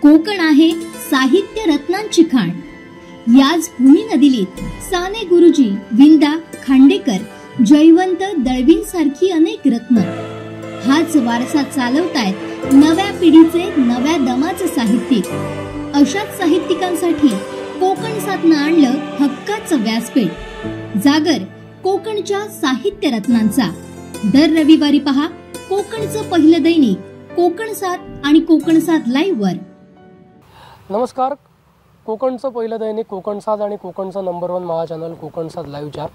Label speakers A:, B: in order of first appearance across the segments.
A: कोकण आहे साहित्य रत्नांची खाण। याच भूमी नदीलीत साने गुरुजी, विंदा, खांडेकर, जयवंत, दळवीं सारखी अनेक रत्न। हाच वारसा चालवतायत नव्या पिढीचे, नव्या दमाचे साहित्यिक। अशाच साहित्यिकांसाठी कोकण सातनं आणलं हक्काचं व्यासपीठ। जागर कोकणच्या साहित्य रत्नांचा। दर रविवारी पहा कोकणचं पहिलं दैनिक कोकण सात आणि कोकण सात लाईव्ह वर।
B: नमस्कार, कोकणचं पहिलं दैनिक कोकण सात आणि कोकणचं नंबर 1 महा चॅनल कोकण सात लाईव्हच्या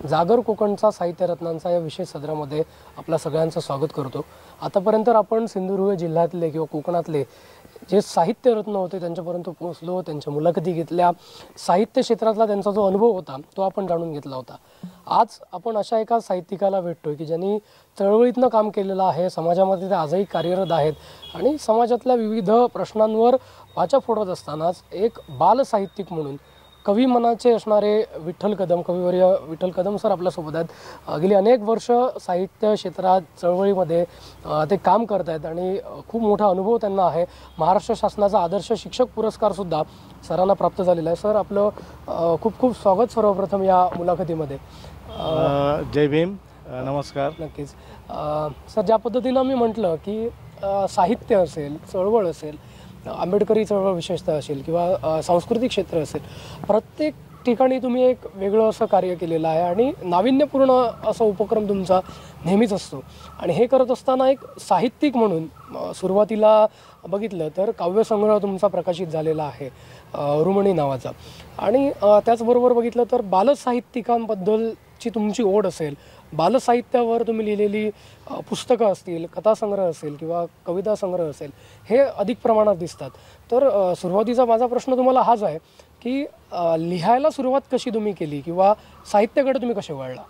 B: जागर कोकणचा साहित्य रत्नांचा या विशेष सदरामध्ये आपल्या सगळ्यांचं स्वागत करतो। आतापर्यंत आपण सिंधुदुर्ग जिल्ह्यातले किंवा कोकणातले जे साहित्य रत्न होते त्यांच्यापर्यंत पोहोचलो, त्यांच्या मुलाखती घेतल्या, साहित्य क्षेत्रातला त्यांचा जो अनुभव होता तो आपण जाणून घेतला होता। आज आपण अशा एका साहित्यिकाला भेटतोय की ज्यांनी चळवळीतनं काम केलेलं आहे, समाजामध्ये ते आजही कार्यरत आहेत आणि समाजातल्या विविध प्रश्नांवर वाचा फोडत असतानाच एक बाल साहित्यिक म्हणून कवी मनाचे असणारे विठ्ठल कदम, कविवर्य विठ्ठल कदम सर आपल्यासोबत आहेत। गेली अनेक वर्ष साहित्य क्षेत्रात चळवळीमध्ये ते काम करत आहेत आणि खूप मोठा अनुभव त्यांना आहे। महाराष्ट्र शासनाचा आदर्श शिक्षक पुरस्कारसुद्धा सरांना प्राप्त झालेला आहे। सर, आपलं खूप खूप स्वागत सर्वप्रथम या मुलाखतीमध्ये।
C: जय भीम, नमस्कार।
B: नक्कीच सर, ज्या पद्धतीनं मी म्हटलं की साहित्य असेल, चळवळ असेल, आंबेडकरी चळवळ विशेषतः असेल किंवा सांस्कृतिक क्षेत्र असेल, प्रत्येक ठिकाणी तुम्ही एक वेगळं असं कार्य केलेलं आहे आणि नाविन्यपूर्ण असा उपक्रम तुमचा नेहमीच असतो। आणि हे करत असताना एक साहित्यिक म्हणून सुरुवातीला बघितलं तर काव्यसंग्रह तुमचा प्रकाशित झालेला आहे रुमणी नावाचा, आणि त्याचबरोबर बघितलं तर बालसाहित्यिकांबद्दलची तुमची ओढ असेल, बालसाहित्यावर तुम्ही लिहिलेली पुस्तकं असतील, कथासंग्रह असेल किंवा कविता संग्रह असेल, हे अधिक प्रमाणात दिसतात। तर सुरुवातीचा माझा प्रश्न तुम्हाला हाच आहे की लिहायला सुरुवात कशी तुम्ही केली किंवा साहित्याकडे तुम्ही कसे वळला?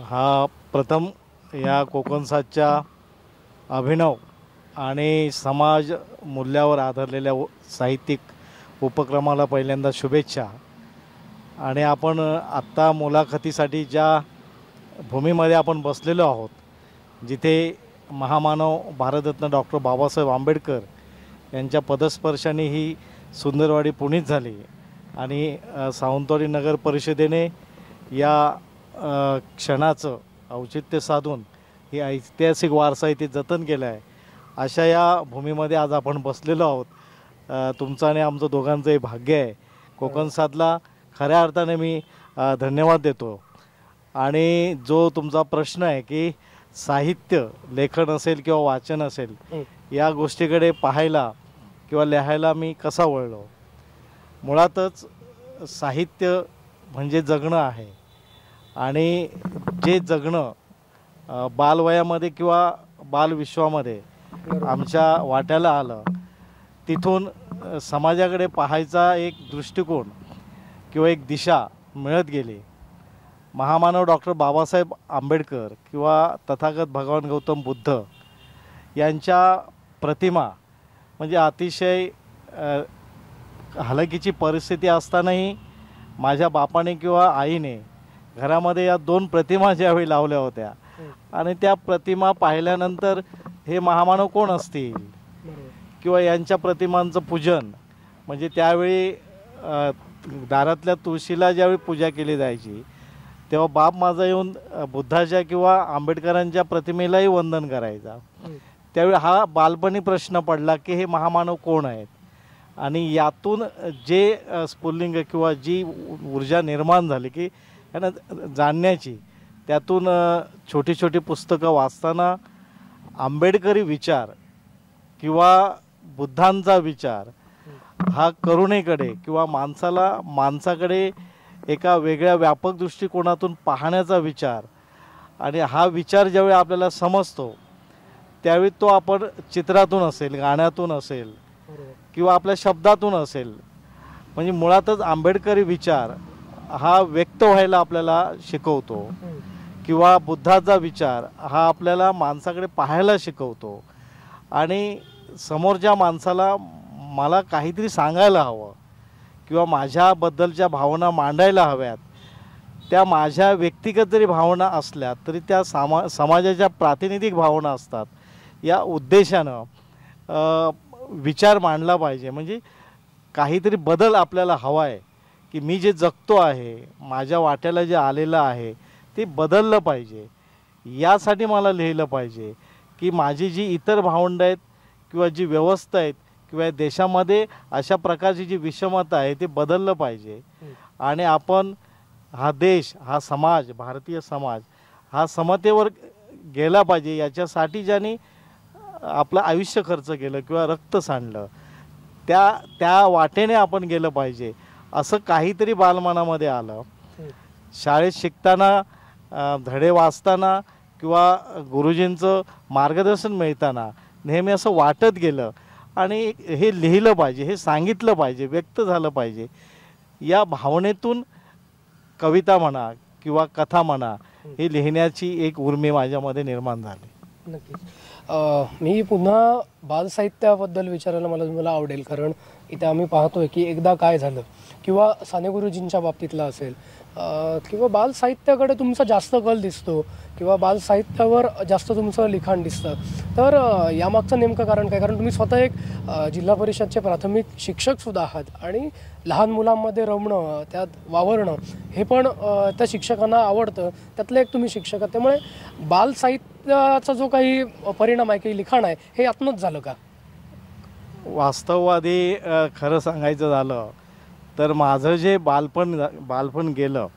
C: हा प्रथम या कोकण सातच्या अभिनव आणि समाज मूल्यावर आधारलेल्या साहित्यिक उपक्रमाला पहिल्यांदा शुभेच्छा। आणि आपण आत्ता मुलाखतीसाठी ज्या भूमीमध्ये आपण बसलेलो आहोत, जिथे महामानव भारतरत्न डॉक्टर बाबासाहेब आंबेडकर यांच्या पदस्पर्शाने ही सुंदरवाडी पुणीत झाली आणि सावंतवाडी नगर परिषदेने या क्षणाचं औचित्य साधून ही ऐतिहासिक वारसा इथे जतन केला आहे। अशा या भूमीमध्ये आज आपण बसलेलो आहोत। तुमचं आणि आमचं दोघांचंही भाग्य आहे। कोकण सातला खऱ्या अर्थाने मी धन्यवाद देतो। आणि जो तुमचा प्रश्न आहे की साहित्य लेखन असेल किंवा वाचन असेल, या गोष्टीकडे पाहायला किंवा लिहायला मी कसा वळलो, मुळातच साहित्य म्हणजे जगणं आहे आणि जे जगणं बालवयामध्ये किंवा बालविश्वामध्ये आमच्या वाट्याला आलं, तिथून समाजाकडे पाहायचा एक दृष्टिकोन किंवा एक दिशा मिळत गेली। महामानव डॉक्टर बाबासाहेब आंबेडकर किंवा तथागत भगवान गौतम बुद्ध यांच्या प्रतिमा म्हणजे अतिशय हलाखीची परिस्थिती असतानाही माझ्या बापाने किंवा आईने घरामध्ये या 2 प्रतिमा ज्यावेळी लावल्या होत्या आणि त्या प्रतिमा पाहिल्यानंतर हे महामानव कोण असतील किंवा यांच्या प्रतिमांचं पूजन, म्हणजे त्यावेळी दारातल्या तुळशीला ज्यावेळी पूजा केली जायची तेव्हा बाप माझा येऊन बुद्धाच्या किंवा आंबेडकरांच्या प्रतिमेलाही वंदन करायचा। त्यावेळी हा बालपणी प्रश्न पडला की हे महामानव कोण आहेत, आणि यातून जे स्फुल्लिंग किंवा जी ऊर्जा निर्माण झाली की यांना जाणण्याची, त्यातून छोटी छोटी पुस्तकं वाचताना आंबेडकरी विचार किंवा बुद्धांचा विचार हा करुणेकडे किंवा माणसाकडे एका वेगळ्या व्यापक दृष्टिकोनातून पाहण्याचा विचार, आणि हा विचार ज्यावेळी आपल्याला समजतो त्यावेळी तो आपण चित्रातून असेल, गाण्यातून असेल किंवा आपल्या शब्दातून असेल, म्हणजे मुळातच आंबेडकरी विचार हा व्यक्त व्हायला आपल्याला शिकवतो किंवा बुद्धाचा विचार हा आपल्याला माणसाकडे पाहायला शिकवतो आणि समोरच्या माणसाला मला काहीतरी सांगायला हवं किंवा माझ्याबद्दलच्या भावना मांडायला हव्यात, त्या माझ्या व्यक्तिगत जरी भावना असल्या तरी त्या समाजाच्या प्रातिनिधिक भावना असतात, या उद्देशानं विचार मांडला पाहिजे. म्हणजे काहीतरी बदल आपल्याला हवा आहे की मी जे जगतो आहे, माझ्या वाट्याला जे आलेलं आहे ते बदललं पाहिजे. यासाठी मला लिहिलं पाहिजे की माझी जी इतर भावंडं आहेत किंवा जी व्यवस्था आहेत किंवा देशामध्ये अशा प्रकारची जी विषमता आहे ते बदललं पाहिजे. आणि आपण हा देश, हा समाज, भारतीय समाज हा समतेवर गेला पाहिजे. याच्यासाठी ज्यांनी आपलं आयुष्य खर्च केलं किंवा रक्त सांडलं त्या वाटेने आपण गेलं पाहिजे असं काहीतरी बालमनामध्ये आलं. शाळेत शिकताना, धडे वाचताना किंवा गुरुजींचं मार्गदर्शन मिळताना नेहमी असं वाटत गेलं आणि हे लिहिलं पाहिजे, हे सांगितलं पाहिजे, व्यक्त झालं पाहिजे. या भावनेतून कविता म्हणा किंवा कथा म्हणा हे लिहिण्याची एक उर्मी माझ्यामध्ये निर्माण झाली.
B: नक्कीच. मी पुन्हा बालसाहित्याबद्दल विचारायला मला आवडेल, कारण इथे आम्ही पाहतोय की एकदा काय झालं किंवा साने गुरुजींच्या बाबतीतला असेल किंवा बालसाहित्याकडे तुमचा जास्त कल दिसतो किंवा बालसाहित्यावर जास्त तुमचं लिखाण दिसतं. तर यामागचं नेमकं कारण काय? कारण तुम्ही स्वतः एक जिल्हा परिषदचे प्राथमिक शिक्षकसुद्धा आहात आणि लहान मुलांमध्ये रमणं, त्यात वावरणं हे पण त्या शिक्षकांना आवडतं. त्यातले एक तुम्ही शिक्षक आहात, त्यामुळे बालसाहित्याचा जो काही परिणाम आहे, काही लिखाण आहे, हे यातनंच झालं का?
C: वास्तववादी खरं सांगायचं झालं तर माझं जे बालपण गेलं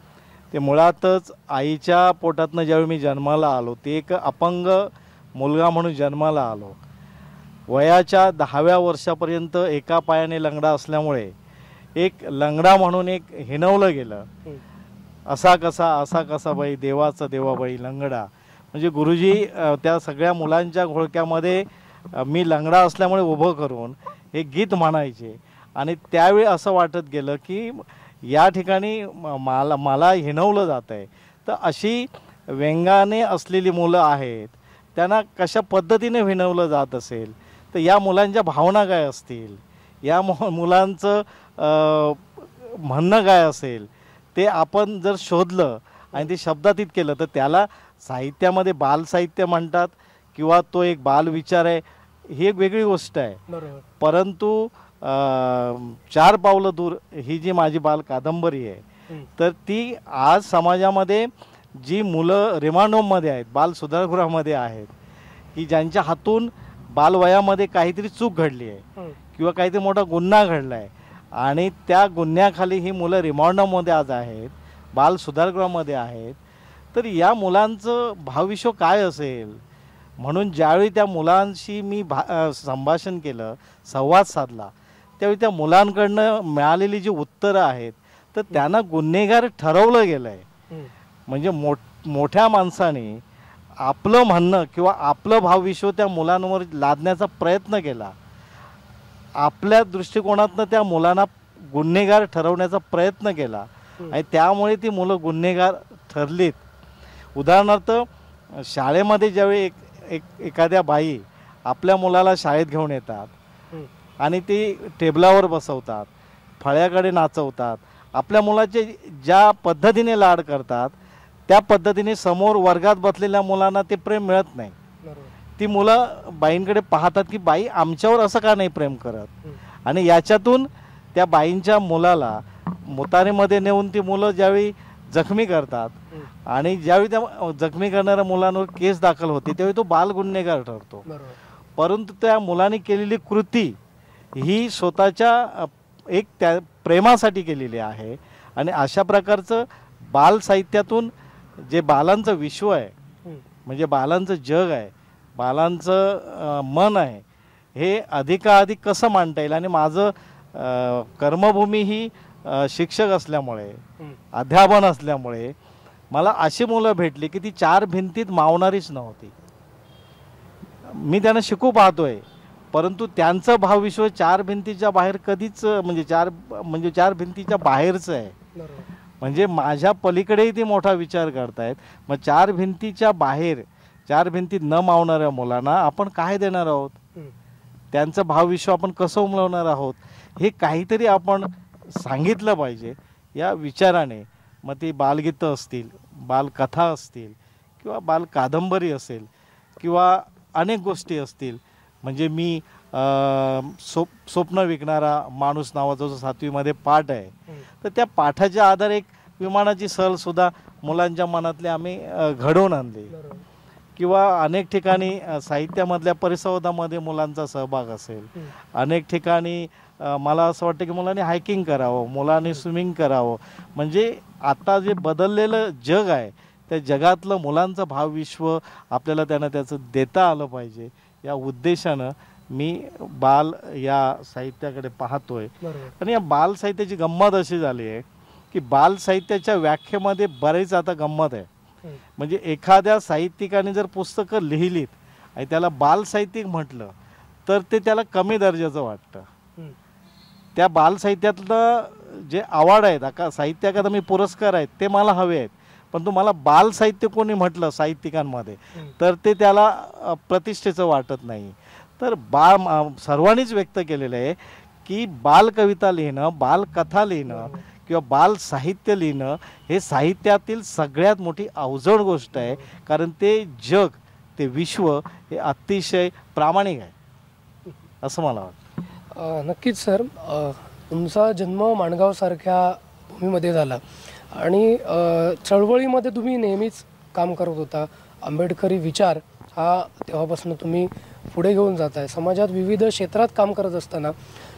C: ते मुळातच आईच्या पोटातनं ज्यावेळी मी जन्माला आलो, ते एक अपंग मुलगा म्हणून जन्माला आलो. वयाच्या 10व्या वर्षापर्यंत एका पायाने लंगडा असल्यामुळे एक लंगडा म्हणून एक हिणवलं गेलं. असा कसा बाई, देवाचा देवाबाई लंगडा. म्हणजे गुरुजी त्या सगळ्या मुलांच्या घोळक्यामध्ये मी लंगडा असल्यामुळे उभं करून हे गीत म्हणायचे. आणि त्यावेळी असं वाटत गेलं की या ठिकाणी मला हिणवलं जात आहे. तर अशी व्यंगाने असलेली मुलं आहेत, त्यांना कशा पद्धतीने हिणवलं जात असेल, तर या मुलांच्या भावना काय असतील, या मुलांचं म्हणणं काय असेल, ते आपण जर शोधलं आणि ते शब्दातीत केलं तर त्याला साहित्यामध्ये बालसाहित्य म्हणतात किंवा तो एक बालविचार आहे, ही एक वेगळी गोष्ट आहे. परंतु 4 पावलं दूर ही जी माझी बाल कादंबरी आहे, तर ती आज समाजामध्ये जी मुलं रिमांड होममध्ये आहेत, बाल सुधारगृहामध्ये आहेत, की ज्यांच्या हातून बालवयामध्ये काहीतरी चूक घडली आहे किंवा काहीतरी मोठा गुन्हा घडला आहे आणि त्या गुन्ह्याखाली ही मुलं रिमांड होममध्ये आज आहेत, बाल सुधारगृहामध्ये आहेत, तर या मुलांचं भावविश्व काय असेल. म्हणून ज्यावेळी त्या मुलांशी मी संभाषण केलं, संवाद साधला, त्यावेळी त्या मुलांकडनं मिळालेली जी उत्तरं आहेत तर त्यांना गुन्हेगार ठरवलं गेलं आहे. म्हणजे मोठ्या माणसाने आपलं म्हणणं किंवा आपलं भावविश्व त्या मुलांवर लादण्याचा प्रयत्न केला. आपल्या दृष्टिकोनातनं त्या मुलांना गुन्हेगार ठरवण्याचा प्रयत्न केला आणि त्यामुळे ती मुलं गुन्हेगार ठरलीत. उदाहरणार्थ शाळेमध्ये ज्यावेळी एखाद्या बाई आपल्या मुलाला शाळेत घेऊन येतात आणि ती टेबलावर बसवतात, फळ्याकडे नाचवतात, आपल्या मुलाचे ज्या पद्धतीने लाड करतात त्या पद्धतीने समोर वर्गात बसलेल्या मुलांना ते प्रेम मिळत नाही. ती मुलं बाईंकडे पाहतात की बाई आमच्यावर असं का नाही प्रेम करत. आणि याच्यातून त्या बाईंच्या मुलाला मुतारेमध्ये नेऊन ती मुलं ज्यावेळी जखमी करतात आणि ज्यावेळी त्या जखमी करणाऱ्या मुलांवर केस दाखल होते त्यावेळी तो बाल गुन्हेगार ठरतो. परंतु त्या मुलांनी केलेली कृती ही स्वतःच्या एक त्या प्रेमासाठी केलेली आहे. आणि अशा प्रकारचं बाल साहित्यातून जे बालांचं विश्व आहे, म्हणजे बालांचं जग आहे, बालांचं मन आहे, हे अधिकाधिक कसं मांडता येईल. आणि माझं कर्मभूमी ही शिक्षक असल्यामुळे, अध्यापन असल्यामुळे मला अशी मुलं भेटली की ती 4 भिंतीत मावणारीच नव्हती. मी त्यांना शिकू पाहतोय परंतु त्यांचं भावविश्व 4 भिंतीच्या बाहेर कधीच म्हणजे 4 भिंतीच्या बाहेरचं आहे. म्हणजे माझ्या पलीकडेही ते मोठा विचार करतायत. मग 4 भिंतीच्या बाहेर, 4 भिंतीत न मावणाऱ्या मुलांना आपण काय देणार आहोत, त्यांचं भावविश्व आपण कसं उमलवणार आहोत, हे काहीतरी आपण सांगितलं पाहिजे या विचाराने. मग ती बालगीतं असतील, बालकथा असतील किंवा बाल कादंबरी असेल किंवा अनेक गोष्टी असतील. म्हणजे मी स्वप्न विकणारा माणूस नावाचा जो 7वीमध्ये पाठ आहे, तर त्या पाठाच्या आधारे एक विमानाची सहलसुद्धा मुलांच्या मनातले आम्ही घडवून आणली. किंवा अनेक ठिकाणी साहित्यामधल्या परिसंवादामध्ये मुलांचा सहभाग असेल. अनेक ठिकाणी मला असं वाटतं की मुलांनी हायकिंग करावं, मुलांनी स्विमिंग करावं. म्हणजे आता जे बदललेलं जग आहे त्या जगातलं मुलांचं भावविश्व आपल्याला त्यांना त्याचं देता आलं पाहिजे, या उद्देशानं मी बाल या साहित्याकडे पाहतोय. आणि या बाल साहित्याची गंमत अशी झाली आहे की बाल साहित्याच्या व्याख्येमध्ये बरेच आता गंमत आहे. म्हणजे एखाद्या साहित्यिकाने जर पुस्तकं लिहिलीत आणि त्याला बाल साहित्यिक म्हटलं तर ते त्याला कमी दर्जाचं वाटतं. त्या बाल साहित्यातलं जे अवॉर्ड आहेत, साहित्य अकादमी पुरस्कार आहेत, ते मला हवे आहेत. पण तुम्हाला बाल साहित्य कोणी म्हटलं साहित्यिकांमध्ये तर ते त्याला प्रतिष्ठेचं वाटत नाही. तर सर्वांनीच व्यक्त केलेलं आहे की बालकविता लिहिणं, बालकथा लिहिणं किंवा बाल साहित्य लिहिणं हे साहित्यातील सगळ्यात मोठी अवजड गोष्ट आहे. कारण ते जग, ते विश्व हे अतिशय प्रामाणिक आहे असं मला वाटतं.
B: नक्कीच सर, तुमचा जन्म माणगावसारख्या भूमीमध्ये झाला आणि चळवळीमध्ये तुम्ही नेहमीच काम करत होता. आंबेडकरी विचार हा तेव्हापासून तुम्ही पुढे घेऊन जात आहे. समाजात विविध क्षेत्रात काम करत असताना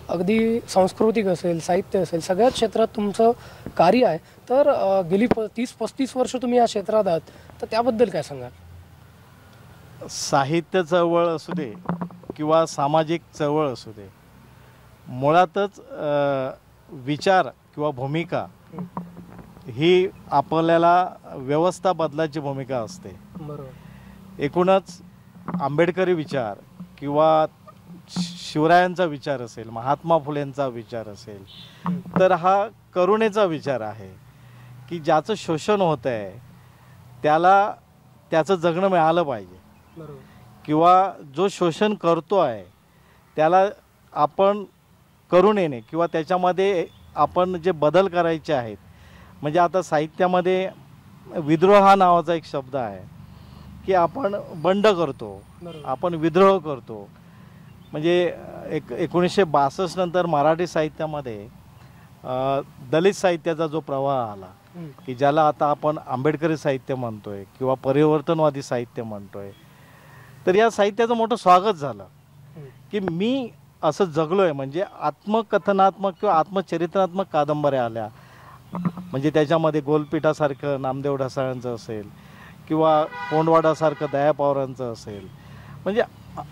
B: अगदी सांस्कृतिक असेल, साहित्य असेल, सगळ्याच क्षेत्रात तुमचं कार्य आहे. तर गेली 30-35 वर्ष तुम्ही या क्षेत्रात आहात, तर त्याबद्दल काय सांगाल?
C: साहित्य चळवळ असू दे किंवा सामाजिक चळवळ असू दे, मुळातच विचार किंवा भूमिका ही आपल्याला व्यवस्था बदलाची भूमिका असते.
B: बरोबर.
C: एकूणच आंबेडकरी विचार किंवा शिवरायांचा विचार असेल, महात्मा फुलेंचा विचार असेल, तर हा करुणेचा विचार आहे की ज्याचं शोषण होत आहे त्याला त्याचं जगणं मिळालं पाहिजे.
B: बरोबर.
C: किंवा जो शोषण करतो आहे त्याला आपण करुणेने किंवा त्याच्यामध्ये आपण जे बदल करायचे आहेत. म्हणजे आता साहित्यामध्ये विद्रोह हा नावाचा एक शब्द आहे की आपण बंड करतो, आपण विद्रोह करतो. म्हणजे 1962 नंतर मराठी साहित्यामध्ये दलित साहित्याचा जो प्रवाह आला की ज्याला आता आपण आंबेडकरी साहित्य म्हणतोय किंवा परिवर्तनवादी साहित्य म्हणतोय, तर या साहित्याचं मोठं स्वागत झालं की मी असं जगलोय. म्हणजे आत्मकथनात्मक किंवा आत्मचरित्रात्मक कादंबऱ्या आल्या. म्हणजे त्याच्यामध्ये गोलपीठासारखं नामदेव ढसाळांचं असेल किंवा कोंडवाडासारखं दया पवारांचं असेल. म्हणजे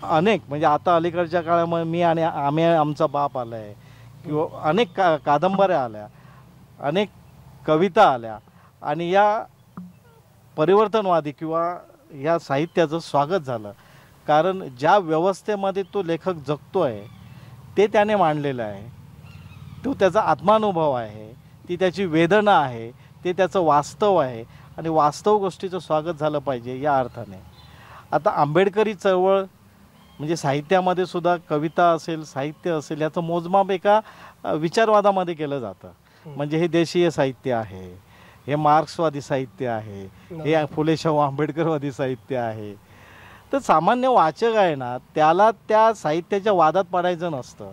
C: अनेक, म्हणजे आता अलीकडच्या काळामध्ये मी आणि आम्ही आमचा बाप आला आहे किंवा अनेक कादंबऱ्या आल्या, अनेक कविता आल्या. आणि या परिवर्तनवादी किंवा या साहित्याचं स्वागत झालं. कारण ज्या व्यवस्थेमध्ये तो लेखक जगतो आहे ते त्याने मांडलेलं आहे. तो त्याचा आत्मानुभव आहे, ती त्याची वेदना आहे, ते त्याचं वास्तव आहे आणि वास्तव गोष्टीचं स्वागत झालं पाहिजे या अर्थाने. आता आंबेडकरी चळवळ म्हणजे साहित्यामध्ये सुद्धा कविता असेल, साहित्य असेल, याचं मोजमाप एका विचारवादामध्ये केलं जातं. म्हणजे हे देशीय साहित्य आहे, हे मार्क्सवादी साहित्य आहे, हे फुले शाहू आंबेडकरवादी साहित्य आहे. तर सामान्य वाचक आहे ना, त्याला त्या साहित्याच्या वादात पडायचं नसतं.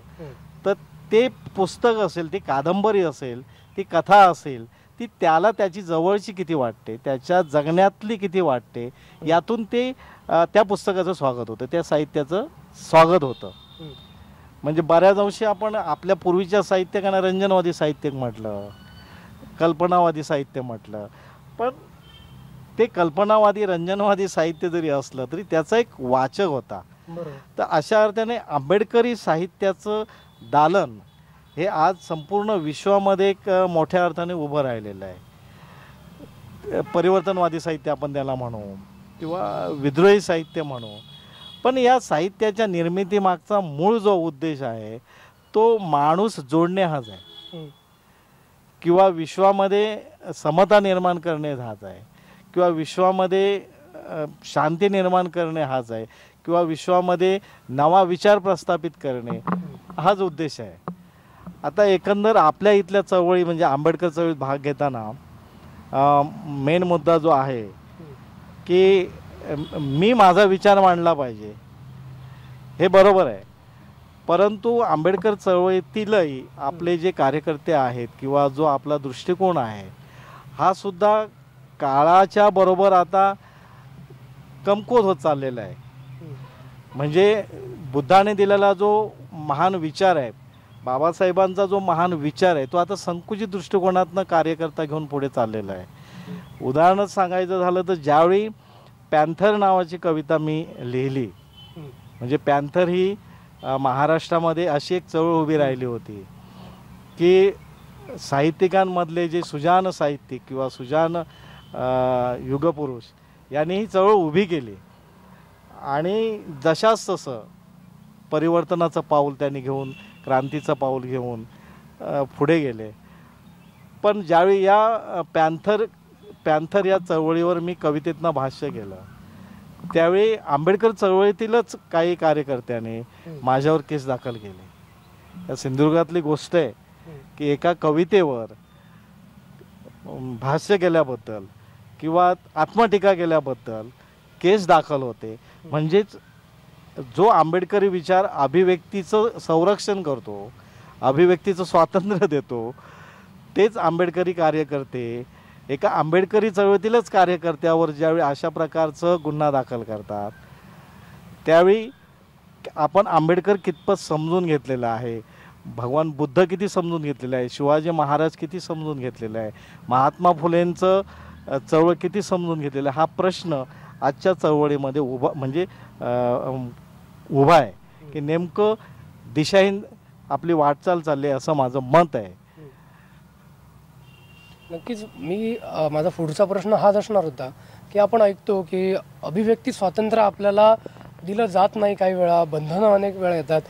C: तर ते पुस्तक असेल, ती कादंबरी असेल, ती कथा असेल, ती त्याला त्याची जवळची किती वाटते, त्याच्या जगण्यातली किती वाटते, यातून ते त्या पुस्तकाचं स्वागत होतं, त्या साहित्याचं स्वागत होतं. म्हणजे बऱ्याच अंशी आपण आपल्या पूर्वीच्या साहित्यकांना रंजनवादी साहित्य म्हटलं, कल्पनावादी साहित्य म्हटलं. पण ते कल्पनावादी रंजनवादी साहित्य जरी असलं तरी त्याचा एक वाचक होता. तर अशा अर्थाने आंबेडकरी साहित्याचं दालन हे आज संपूर्ण विश्वामध्ये एक मोठ्या अर्थाने उभं राहिलेलं आहे. परिवर्तनवादी साहित्य आपण त्याला म्हणू किंवा विद्रोही साहित्य म्हणू. पण या साहित्याच्या निर्मितीमागचा मूळ जो उद्देश आहे तो माणूस जोडणे हाच आहे किंवा विश्वामध्ये समता निर्माण करणे हाच आहे किंवा विश्वामध्ये शांती निर्माण करणे हाच आहे किंवा विश्वामध्ये नवा विचार प्रस्थापित करणे हाच उद्देश आहे. आता एकंदर आपल्या इथल्या चळवळी म्हणजे आंबेडकर चळवळीत भाग घेताना मेन मुद्दा जो आहे की मी माझा विचार मांडला पाहिजे, हे बरोबर आहे. परंतु आंबेडकर चळवळीतीलही आपले जे कार्यकर्ते आहेत किंवा जो आपला दृष्टिकोन आहे हा सुद्धा काळाच्या बरोबर आता कमकुवत होत चाललेला आहे. म्हणजे बुद्धाने दिलेला जो महान विचार आहे, बाबासाहेबांचा जो महान विचार आहे, तो आता संकुचित दृष्टिकोनातनं कार्यकर्ता घेऊन पुढे चाललेला आहे. उदाहरणच सांगायचं झालं तर ज्यावेळी पॅन्थर नावाची कविता मी लिहिली, म्हणजे पॅन्थर ही महाराष्ट्रामध्ये अशी एक चळवळ उभी राहिली होती की साहित्यिकांमधले जे सुजाण साहित्यिक किंवा सुजाण युगपुरुष यांनी ही चळवळ उभी केली आणि जशास तसं परिवर्तनाचं पाऊल त्यांनी घेऊन, क्रांतीचं पाऊल घेऊन पुढे गेले. पण ज्यावेळी या पॅन्थर या चळवळीवर मी कवितेतनं भाष्य केलं त्यावेळी आंबेडकर चळवळीतीलच काही कार्यकर्त्यांनी माझ्यावर केस दाखल केले. या सिंधुदुर्गातली गोष्ट आहे की एका कवितेवर भाष्य केल्याबद्दल किंवा आत्मटीका केल्याबद्दल केस दाखल होते. म्हणजेच जो आंबेडकरी विचार अभिव्यक्तीचं संरक्षण करतो, अभिव्यक्तीचं स्वातंत्र्य देतो, तेच आंबेडकरी कार्यकर्ते एका आंबेडकरी चळवळीतीलच कार्यकर्त्यावर ज्यावेळी अशा प्रकारचं गुन्हा दाखल करतात त्यावेळी आपण आंबेडकर कितपत समजून घेतलेला आहे, भगवान बुद्ध किती समजून घेतलेलं आहे, शिवाजी महाराज किती समजून घेतलेलं आहे, महात्मा फुलेंचं चळवळ किती समजून घेतलेलं आहे, हा प्रश्न आजच्या चळवळीमध्ये उभा आहे की नेमकं दिशाहीन आपली वाटचाल चालली आहे असं माझं मत आहे.
B: नक्कीच. माझा पुढचा प्रश्न हाच असणार होता की आपण ऐकतो की अभिव्यक्ती स्वातंत्र्य आपल्याला दिलं जात नाही, काही वेळा बंधनं अनेक वेळा येतात,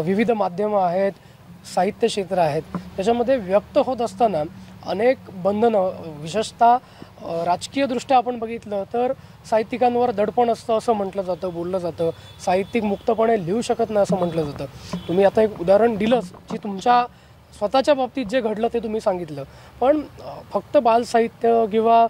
B: विविध माध्यमं आहेत, साहित्य क्षेत्र आहेत, त्याच्यामध्ये व्यक्त होत असताना अनेक बंधनं, विशेषतः राजकीयदृष्ट्या आपण बघितलं तर साहित्यिकांवर दडपण असतं असं म्हटलं जातं, बोललं जातं, साहित्यिक मुक्तपणे लिहू शकत नाही असं म्हटलं जातं. तुम्ही आता एक उदाहरण दिलंच की तुमच्या स्वतःच्या बाबतीत जे घडलं ते तुम्ही सांगितलं, पण फक्त बालसाहित्य किंवा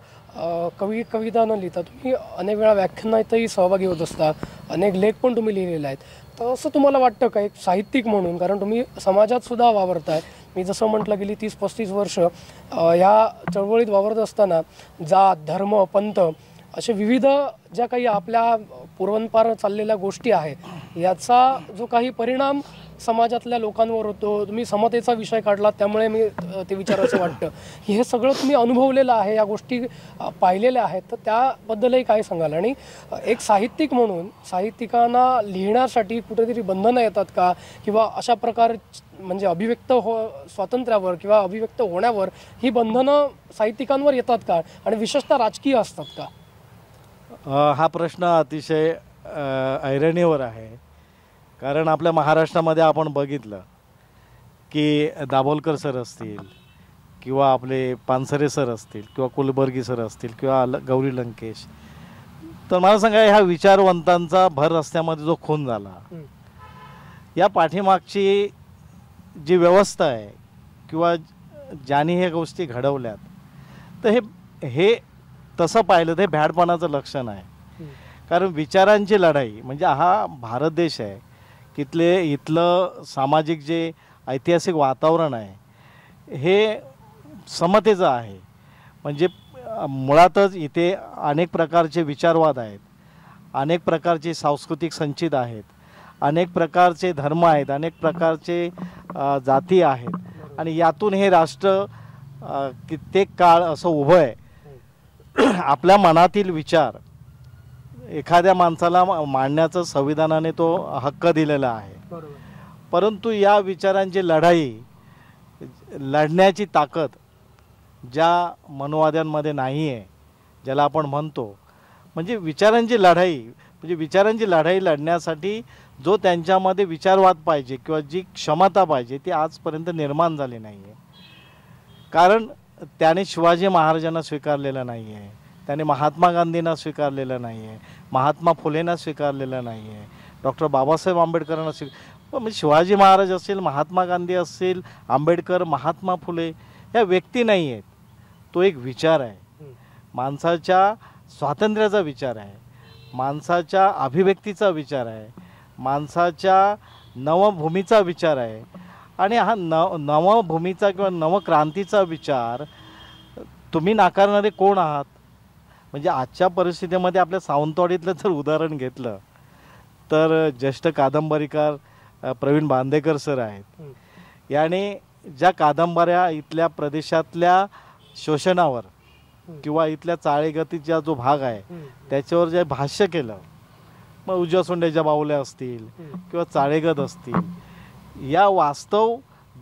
B: कविता न लिहिता तुम्ही अनेक वेळा व्याख्यानातही सहभागी होत असता, अनेक लेख पण तुम्ही लिहिलेले आहेत. तर असं तुम्हाला वाटतं का एक साहित्यिक म्हणून, कारण तुम्ही समाजात सुद्धा वावरताय, मी जसं म्हटलं गेली 30-35 वर्ष ह्या चळवळीत वावरत असताना जात, धर्म, पंथ असे विविध ज्या काही आपल्या पूर्वांपार चाललेल्या गोष्टी आहेत याचा जो काही परिणाम समाजातल्या लोकांवर होतो, तुम्ही समतेचा विषय काढला त्यामुळे मी ते विचारायचं वाटतं की हे सगळं तुम्ही अनुभवलेलं आहे, या गोष्टी पाहिलेल्या आहेत, तर त्याबद्दलही काय सांगाल. आणि एक साहित्यिक म्हणून साहित्यिकांना लिहिण्यासाठी कुठेतरी बंधनं येतात का, किंवा अशा प्रकार म्हणजे अभिव्यक्त स्वातंत्र्यावर किंवा अभिव्यक्त होण्यावर ही बंधनं साहित्यिकांवर येतात का, आणि विशेषतः राजकीय असतात का?
C: हा प्रश्न अतिशय ऐरणीवर आहे. कारण आपल्या महाराष्ट्रामध्ये आपण बघितलं की दाभोलकर सर असतील किंवा आपले पानसरे सर असतील किंवा कुलबर्गी सर असतील किंवा गौरी लंकेश, तर मला सांगा ह्या विचारवंतांचा भर रस्त्यामध्ये जो खून झाला, या पाठीमागची जी व्यवस्था आहे किंवा ज्यांनी ह्या गोष्टी घडवल्यात, तर हे तसं पाहिलं तर हे भ्याडपणाचं लक्षण आहे. कारण विचारांची लढाई म्हणजे हा भारत देश आहे, इथलं सामाजिक जे ऐतिहासिक वातावरण आहे हे समतेचं आहे. म्हणजे मुळातच इथे अनेक प्रकारचे विचारवाद आहेत, अनेक प्रकारचे सांस्कृतिक संचित आहेत, अनेक प्रकारचे धर्म आहेत, अनेक प्रकारचे जाती आहेत, आणि यातून हे राष्ट्र कित्येक काळ असं उभं आहे. आपल्या मनातील विचार एखाद्या माणसाला मांडण्याचा संविधानाने तो हक्क दिलेला आहे, परंतु या विचारांची लढाई लढण्याची ताकद ज्या मनोवाद्यांमध्ये नाही आहे, ज्याला आपण म्हणतो म्हणजे विचारांची लढाई लढण्यासाठी जो त्यांच्यामध्ये विचारवाद पाहिजे किंवा जी क्षमता पाहिजे ती आजपर्यंत निर्माण झाली नाही आहे. कारण त्याने शिवाजी महाराजांना स्वीकारलेलं नाही आहे, त्याने महात्मा गांधींना स्वीकारलेलं नाही आहे, महात्मा फुलेंना स्वीकारलेलं नाही आहे, डॉक्टर बाबासाहेब आंबेडकरांना म्हणजे शिवाजी महाराज असतील, महात्मा गांधी असतील, आंबेडकर, महात्मा फुले या व्यक्ती नाही आहेत, तो एक विचार आहे. माणसाच्या स्वातंत्र्याचा विचार आहे, माणसाच्या अभिव्यक्तीचा विचार आहे, माणसाच्या नवभूमीचा विचार आहे आणि हा नवभूमीचा किंवा नवक्रांतीचा विचार तुम्ही नाकारणारे कोण आहात? म्हणजे आजच्या परिस्थितीमध्ये आपल्या सावंतवाडीतलं जर उदाहरण घेतलं तर ज्येष्ठ कादंबरीकार प्रवीण बांदेकर सर आहेत. याने ज्या कादंबऱ्या इथल्या प्रदेशातल्या शोषणावर किंवा इथल्या चाळेगतीचा जो भाग आहे त्याच्यावर जे भाष्य केलं, मग उजव्या सोंड्याच्या बाहुल्या असतील किंवा चाळेगत असतील, या वास्तव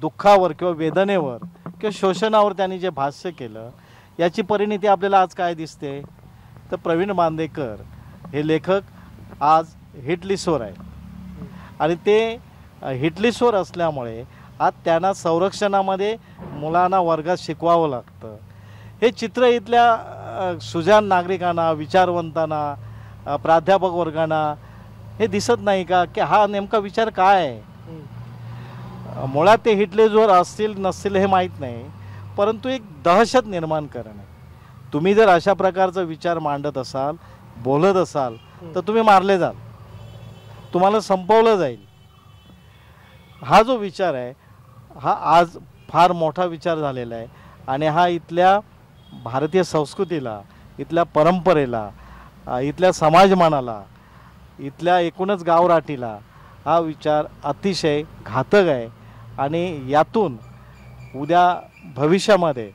C: दुःखावर किंवा वेदनेवर किंवा शोषणावर त्यांनी जे भाष्य केलं याची परिणिती आपल्याला आज काय दिसते? तर प्रवीण बांदेकर हे लेखक आज हिटलिस्टवर आहे आणि ते हिटलिस्टवर असल्यामुळे आज त्यांना संरक्षणामध्ये मुलांना वर्गात शिकवावं लागतं. हे चित्र इथल्या सुजाण नागरिकांना, विचारवंतांना, प्राध्यापक वर्गांना हे दिसत नाही का की हा नेमका विचार काय आहे? मुळात ते हिटलिस्टवर असतील नसतील हे माहीत नाही, परंतु एक दहशत निर्माण करणे. तुम्ही जर अशा प्रकारचा विचार मांडत असाल, बोलत असाल तर तुम्ही मारले जाल, तुम्हाला संपवलं जाईल. हा जो विचार आहे हा आज फार मोठा विचार झालेला आहे आणि हा इथल्या भारतीय संस्कृतीला, इथल्या परंपरेला, इथल्या समाजमानाला, इथल्या एकूणच गावराटीला हा विचार अतिशय घातक आहे. आणि यातून उद्या भविष्यामध्ये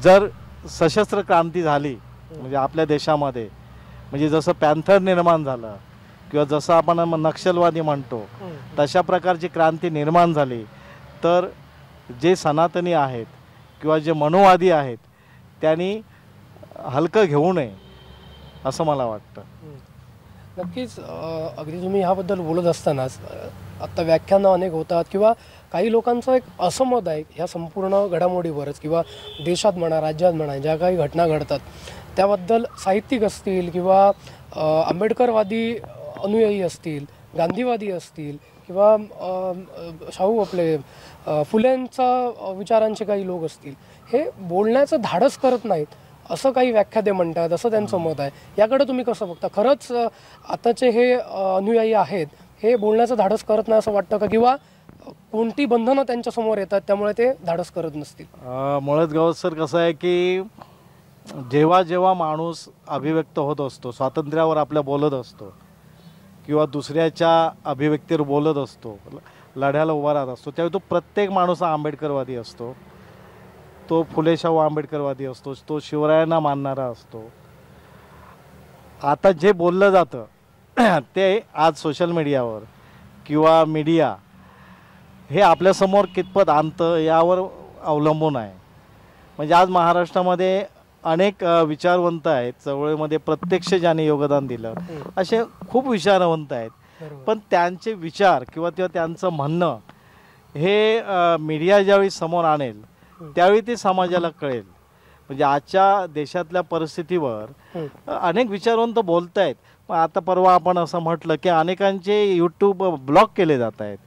C: जर सशस्त्र क्रांती झाली म्हणजे आपल्या देशामध्ये, म्हणजे जसं पॅन्थर निर्माण झालं किंवा जसं आपण नक्षलवादी म्हणतो तशा प्रकारची क्रांती निर्माण झाली तर जे सनातनी आहेत किंवा जे मनोवादी आहेत त्यांनी हलकं घेऊ नये असं मला वाटतं.
B: नक्कीच अगदी तुम्ही ह्याबद्दल बोलत असतानाच आत्ता व्याख्यानं अनेक होतात किंवा काही लोकांचं एक असमत आहे ह्या संपूर्ण घडामोडीवरच किंवा देशात म्हणा, राज्यात म्हणा, ज्या काही घटना घडतात त्याबद्दल साहित्यिक असतील किंवा आंबेडकरवादी अनुयायी असतील, गांधीवादी असतील किंवा शाहू आपले फुलेंचा विचारांचे काही लोक असतील, हे बोलण्याचं धाडस करत नाहीत असं काही व्याख्याते म्हणतात, असं त्यांचं मत आहे. याकडे तुम्ही कसं बघता? खरंच आताचे हे अनुयायी आहेत हे बोलण्याचं धाडस करत नाही असं वाटतं का, किंवा कोणती बंधनं त्यांच्यासमोर येतात त्यामुळे ते धाडस करत नसतील?
C: मुळात गावात सर कसं आहे की जेव्हा जेव्हा माणूस अभिव्यक्त होत असतो, स्वातंत्र्यावर आपल्या बोलत असतो किंवा दुसऱ्याच्या अभिव्यक्तीवर बोलत असतो, लढ्याला उभा राहत असतो, त्यावेळी तो प्रत्येक माणूस हा आंबेडकरवादी असतो, तो फुले शाहू आंबेडकरवादी असतो, तो शिवरायांना मानणारा असतो. आता जे बोललं जातं ते आज सोशल मीडियावर किंवा मीडिया हे आपल्यासमोर कितपत आणतं यावर अवलंबून आहे. म्हणजे आज महाराष्ट्रामध्ये अनेक विचारवंत आहेत, चळवळीमध्ये प्रत्यक्ष ज्याने योगदान दिलं असे खूप विचारवंत आहेत, पण त्यांचे विचार किंवा त्यांचं म्हणणं हे मीडिया ज्यावेळी समोर आणेल त्यावेळी ते समाजाला कळेल. म्हणजे आजच्या देशातल्या परिस्थितीवर अनेक विचारवंत बोलत आहेत. आता परवा आपण असं म्हटलं की अनेकांचे यूट्यूब ब्लॉक केले जात आहेत.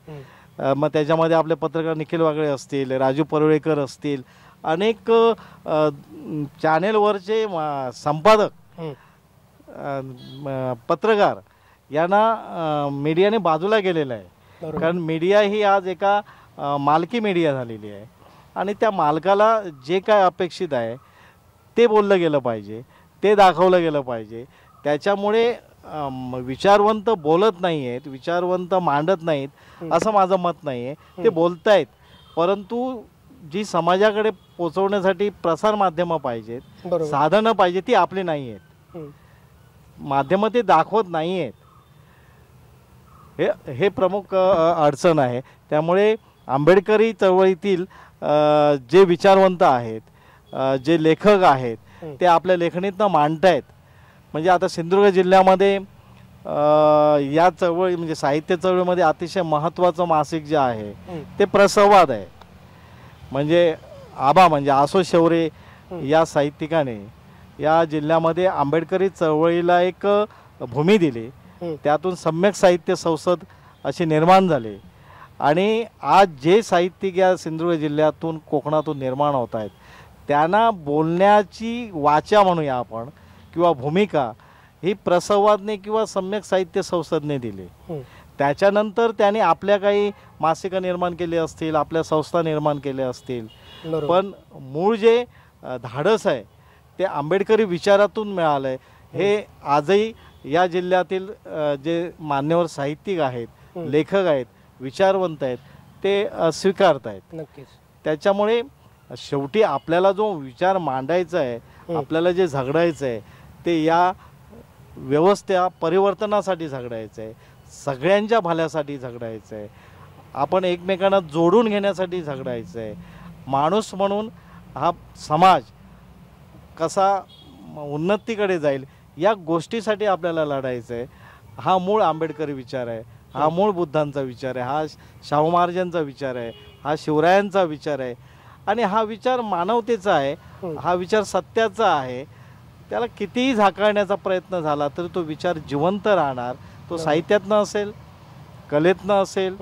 C: मग त्याच्यामध्ये आपले पत्रकार निखिल वागळे असतील, राजू परुळेकर असतील, अनेक चॅनेलवरचे संपादक, पत्रकार यांना मीडियाने बाजूला गेलेलं आहे. कारण मीडिया ही आज एका मालकी मीडिया झालेली आहे आणि त्या मालकाला जे काय अपेक्षित आहे ते बोललं गेलं पाहिजे, ते दाखवलं गेलं पाहिजे. त्याच्यामुळे विचारवंत बोलत नाही आहेत, विचारवंत मांडत नाहीत असं माझं मत नाही आहे. ते बोलत आहेत, परंतु जी समाजाकडे पोचवण्यासाठी प्रसारमाध्यमं पाहिजेत, साधनं पाहिजे, ती आपली नाही आहेत. माध्यमं ते दाखवत नाही आहेत, हे प्रमुख अडचण आहे. त्यामुळे आंबेडकरी चळवळीतील जे विचारवंत आहेत, जे लेखक आहेत, ते आपल्या लेखणीतनं मांडतायत. म्हणजे आता सिंधुदुर्ग जिल्ह्यामध्ये या चळवळी म्हणजे साहित्य चळवळीमध्ये अतिशय महत्त्वाचं मासिक जे आहे ते प्रसंवाद आहे. म्हणजे आबा म्हणजे आसो शेवरे या साहित्यिकाने या जिल्ह्यामध्ये आंबेडकरी चळवळीला एक भूमी दिली. त्यातून सम्यक साहित्य संसद अशी निर्माण झाली आणि आज जे साहित्यिक या सिंधुदुर्ग जिल्ह्यातून, कोकणातून निर्माण होत आहेत त्यांना बोलण्याची वाचा म्हणूया आपण किंवा भूमिका ही प्रसंवादने किंवा सम्यक साहित्य संसदने दिली. त्याच्यानंतर त्याने आपल्या काही मासिकं निर्माण केली असतील, आपल्या संस्था निर्माण केल्या असतील,
B: बरोबर.
C: पण मूळ जे धाडस आहे ते आंबेडकरी विचारातून मिळालं आहे. हे आजही या जिल्ह्यातील जे मान्यवर साहित्यिक आहेत, लेखक आहेत, विचारवंत आहेत, ते स्वीकारत आहेत.
B: नक्कीच.
C: त्याच्यामुळे शेवटी आपल्याला जो विचार मांडायचा आहे, आपल्याला जे झगडायचं आहे, ते या व्यवस्था परिवर्तनासाठी झगडायचं आहे, सगळ्यांच्या भल्यासाठी झगडायचं आहे, आपण एकमेकांना जोडून घेण्यासाठी झगडायचं आहे. माणूस म्हणून हा समाज कसा उन्नतीकडे जाईल या गोष्टीसाठी आपल्याला लढायचं आहे. हा मूळ आंबेडकरी विचार आहे, हा मूळ बुद्धांचा विचार आहे, हा शाहू महाराजांचा विचार आहे, हा शिवरायांचा विचार आहे आणि हा विचार मानवतेचा आहे, हा विचार सत्याचा आहे. त्याला कितीही झाकळण्याचा प्रयत्न झाला तरी तो विचार जिवंत राहणार. तो साहित्यातनं असेल, कलेतनं असेल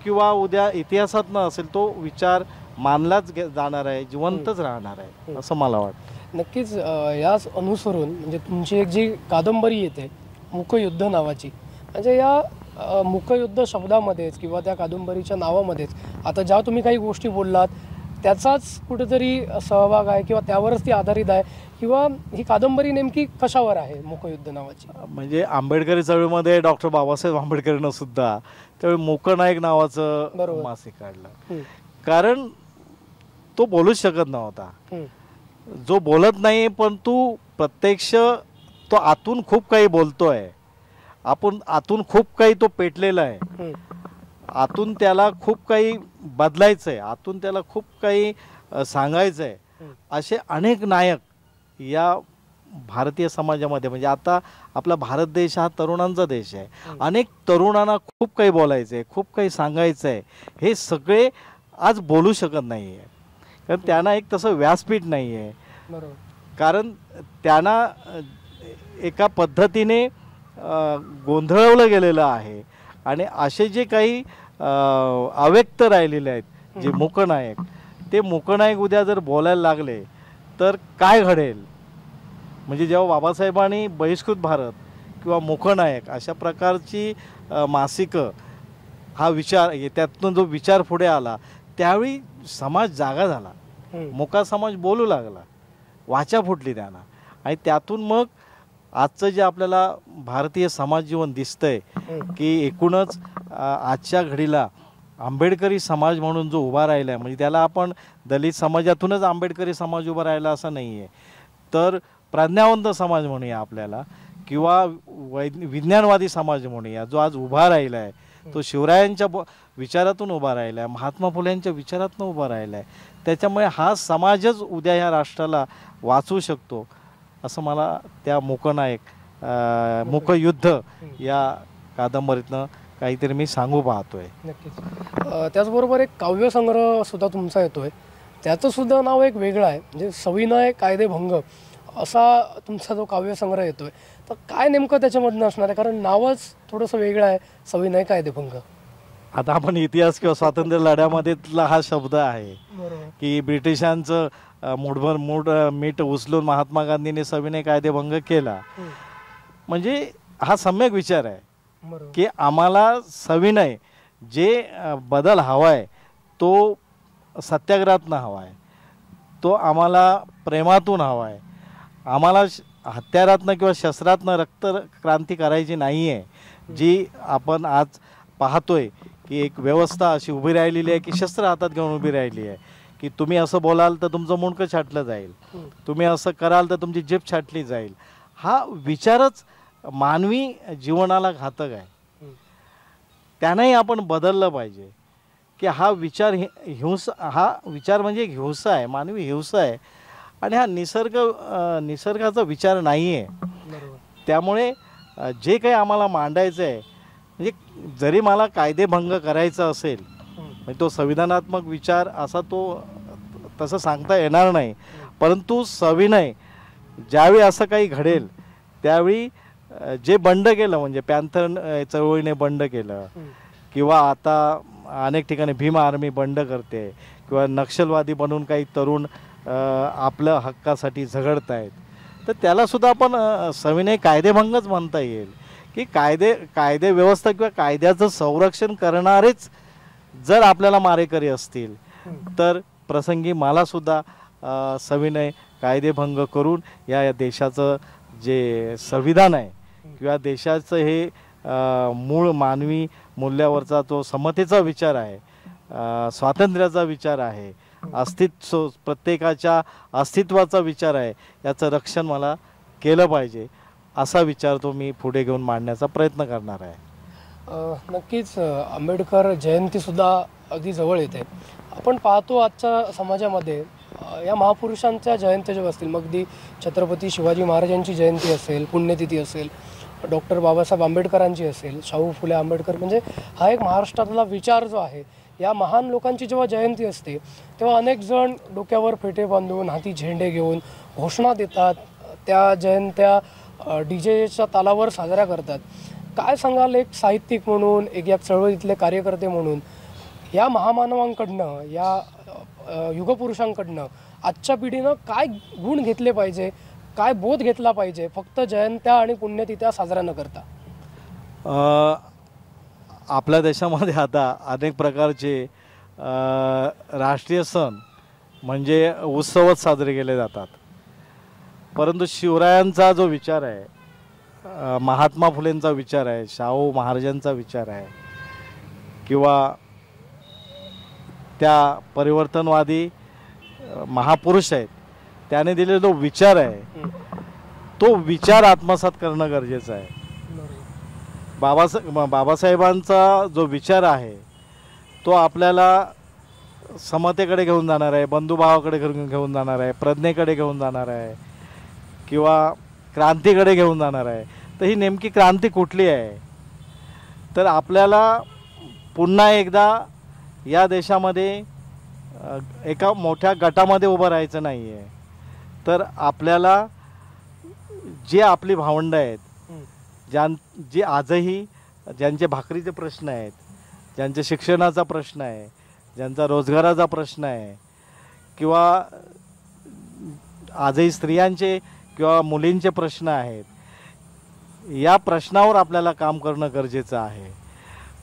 C: किंवा उद्या इतिहासातनं असेल, तो विचार मानलाच जाणार आहे, जिवंतच राहणार आहे असं मला वाटतं.
B: नक्कीच. याच अनुसरून म्हणजे तुमची एक जी कादंबरी येते मुकयुद्ध नावाची, म्हणजे या मुकयुद्ध शब्दामध्येच किंवा त्या कादंबरीच्या नावामध्येच आता ज्या तुम्ही काही गोष्टी बोललात त्याचाच कुठेतरी सहभाग आहे किंवा त्यावरच ती आधारित आहे, किंवा ही कादंबरी नेमकी कशावर आहे मुकयुद्ध नावाची?
C: म्हणजे आंबेडकरी चळवळीमध्ये डॉक्टर बाबासाहेब आंबेडकरांनं सुद्धा त्यावेळी मुकनायक नावाचं मासिक काढलं, कारण तो बोलूच शकत नव्हता. जो बोलत नाही पण तू प्रत्यक्ष तो आतून खूप काही बोलतोय, आपण आतून खूप काही तो पेटलेला आहे, आतून त्याला खूप काही बदलायचं आहे, आतून त्याला खूप काही सांगायचं आहे. असे अनेक नायक या भारतीय समाजामध्ये, म्हणजे आता आपला भारत देश हा तरुणांचा देश आहे, अनेक तरुणांना खूप काही बोलायचं आहे, खूप काही सांगायचं आहे. हे सगळे आज बोलू शकत नाही आहे, कारण त्यांना एक तसं व्यासपीठ नाही आहे. कारण त्यांना एका पद्धतीने गोंधळवलं गेलेलं आहे आणि असे जे काही अव्यक्त राहिलेले आहेत जे मुकनायक, ते मुकनायक उद्या जर बोलायला लागले तर काय घडेल. म्हणजे जेव्हा बाबासाहेबांनी बहिष्कृत भारत किंवा मुकनायक अशा प्रकारची मासिकं, हा विचार त्यातून जो विचार पुढे आला, त्यावेळी समाज जागा झाला, मुका समाज बोलू लागला, वाचा फुटली त्यांना. आणि त्यातून मग आजचं जे आपल्याला भारतीय समाज जीवन दिसतंय की एकूणच आजच्या घडीला आंबेडकरी समाज म्हणून जो उभा राहिला आहे, म्हणजे त्याला आपण दलित समाजातूनच आंबेडकरी समाज उभा राहिला असं नाही आहे, तर प्रज्ञावंत समाज म्हणूया आपल्याला, किंवा विज्ञानवादी समाज म्हणूया, जो आज उभा राहिला आहे तो शिवरायांच्या विचारातून उभा राहिला आहे, महात्मा फुलेंच्या विचारातून उभा राहिला आहे. त्याच्यामुळे हा समाजच उद्या ह्या राष्ट्राला वाचवू शकतो असं मला त्या मुकनायक मुकयुद्ध या कादंबरीतनं काहीतरी मी सांगू पाहतोय.
B: नक्कीच. त्याचबरोबर एक काव्यसंग्रह सुद्धा तुमचा येतोय, त्याचं सुद्धा नाव एक वेगळं आहे, म्हणजे सविनय कायदेभंग असा तुमचा जो काव्यसंग्रह येतोय. तर काय नेमकं त्याच्यामधनं असणार आहे, कारण नावच थोडंसं वेगळं आहे, सविनय कायदेभंग.
C: आता आपण इतिहास किंवा स्वातंत्र्य लढ्यामधला हा शब्द आहे की ब्रिटिशांचं मूठभर मीठ उचलून महात्मा गांधींनी सविनय कायदेभंग केला. म्हणजे हा सम्यक विचार आहे की आम्हाला सविनय जे बदल हवा आहे तो सत्याग्रहातून हवा आहे, तो आम्हाला प्रेमातून हवा आहे, आम्हाला हत्यारातनं किंवा शस्त्रातनं रक्तक्रांती करायची नाही आहे. जी आपण आज पाहतोय की एक व्यवस्था अशी उभी राहिलेली आहे की शस्त्र हातात घेऊन उभी राहिली आहे की तुम्ही असं बोलाल तर तुमचं मुंडकं छाटलं जाईल, तुम्ही असं कराल तर तुमची जीभ छाटली जाईल. हा विचारच मानवी जीवनाला घातक आहे. त्यानंही आपण बदललं पाहिजे की हा विचार हा विचार म्हणजे हिंसा आहे, मानवी हिंसा आहे आणि हा निसर्गाचा विचार नाही आहे. त्यामुळे जे काही आम्हाला मांडायचं आहे, म्हणजे जरी मला कायदेभंग करायचा असेल, म्हणजे तो संविधानात्मक विचार असा तो तसं सांगता येणार नाही, परंतु सविनय ज्यावेळी असं काही घडेल त्यावेळी जे बंड केलं, म्हणजे पॅन्थर चळवळीने बंड केलं किंवा आता अनेक ठिकाणी भीम आर्मी बंड करते किंवा नक्षलवादी बनून काही तरुण आपल्या हक्कासाठी झगडत आहेत, तर त्यालासुद्धा आपण सविनय कायदेभंगच म्हणता येईल की कायदे व्यवस्था किंवा कायद्याचं संरक्षण करणारेच जर आपल्याला मारेकरी असतील तर प्रसंगी मलासुद्धा सविनय कायदेभंग करून या देशाचं जे संविधान आहे किंवा देशाचं हे मूळ मानवी मूल्यावरचा तो समतेचा विचार आहे, स्वातंत्र्याचा विचार आहे, प्रत्येकाच्या अस्तित्वाचा विचार आहे, याचं रक्षण मला केलं पाहिजे असा विचार तो मी पुढे घेऊन मांडण्याचा प्रयत्न करणार आहे.
B: नक्कीच आंबेडकर जयंतीसुद्धा अगदी जवळ येते. आपण पाहतो आजच्या समाजामध्ये या महापुरुषांच्या जयंत्या जेव्हा असतील, मग अगदी छत्रपती शिवाजी महाराजांची जयंती असेल, पुण्यतिथी असेल, डॉक्टर बाबासाहेब आंबेडकरांची असेल, शाहू फुले आंबेडकर, म्हणजे हा एक महाराष्ट्रातला विचार जो आहे, या महान लोकांची जेव्हा जयंती असते तेव्हा अनेक जण डोक्यावर फेटे बांधून हाती झेंडे घेऊन घोषणा देतात, त्या जयंत्या डीजेच्या तालावर साजऱ्या करतात. काय सांगाल एक साहित्यिक म्हणून, एक या चळवळीतले कार्यकर्ते म्हणून, या महामानवांकडनं, या युगपुरुषांकडनं आजच्या पिढीनं काय गुण घेतले पाहिजे, काय बोध घेतला पाहिजे फक्त जयंत्या आणि पुण्यतिथ्या साजऱ्या न करता?
C: आपल्या देशामध्ये आता अनेक प्रकारचे राष्ट्रीय सण म्हणजे उत्सवच साजरे केले जातात, परंतु शिवरायांचा जो विचार आहे, महात्मा फुलेंचा विचार आहे, शाहू महाराजांचा विचार आहे किंवा त्या परिवर्तनवादी महापुरुष आहेत त्याने दिलेला जो विचार आहे तो विचार आत्मसात करणं गरजेचं आहे. बाबासाहेबांचा जो विचार आहे तो आपल्याला समतेकडे घेऊन जाणार आहे, बंधुभावाकडे घेऊन जाणार आहे, प्रज्ञेकडे घेऊन जाणार आहे किंवा क्रांतीकडे घेऊन जाणार आहे. तर ही नेमकी क्रांती कुठली आहे? तर आपल्याला पुन्हा एकदा या देशामध्ये एका मोठ्या गटामध्ये उभं राहायचं नाही आहे, तर आपल्याला जे आपली भावंडं आहेत, जे आजही ज्यांचे भाकरीचे प्रश्न आहेत, ज्यांचे शिक्षणाचा प्रश्न आहे, ज्यांचा रोजगाराचा प्रश्न आहे किंवा आजही स्त्रियांचे किंवा मुलींचे प्रश्न आहेत, या प्रश्नावर आपल्याला काम करणं गरजेचं आहे.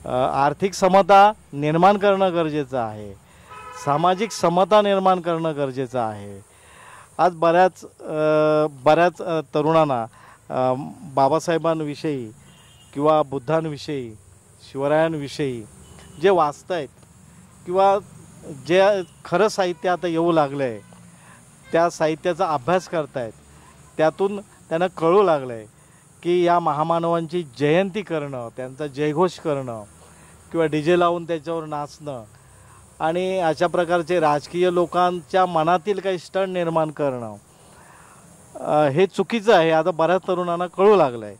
C: आर्थिक समता निर्माण करणं गरजेचं आहे, सामाजिक समता निर्माण करणं गरजेचं आहे. आज बऱ्याच तरुणांना बाबासाहेबांविषयी किंवा बुद्धांविषयी, शिवरायांविषयी जे वाचत आहेत किंवा जे खरं साहित्य आता येऊ लागलं आहे त्या साहित्याचा अभ्यास करतायत, त्यातून त्यांना कळू लागलं आहे की या महामानवांची जयंती करणं, त्यांचा जयघोष करणं किंवा डीजे लावून त्याच्यावर नाचणं आणि अशा प्रकारचे राजकीय लोकांच्या मनातील काही स्टंट निर्माण करणं हे चुकीचं आहे. आता बऱ्याच तरुणांना कळू लागलं आहे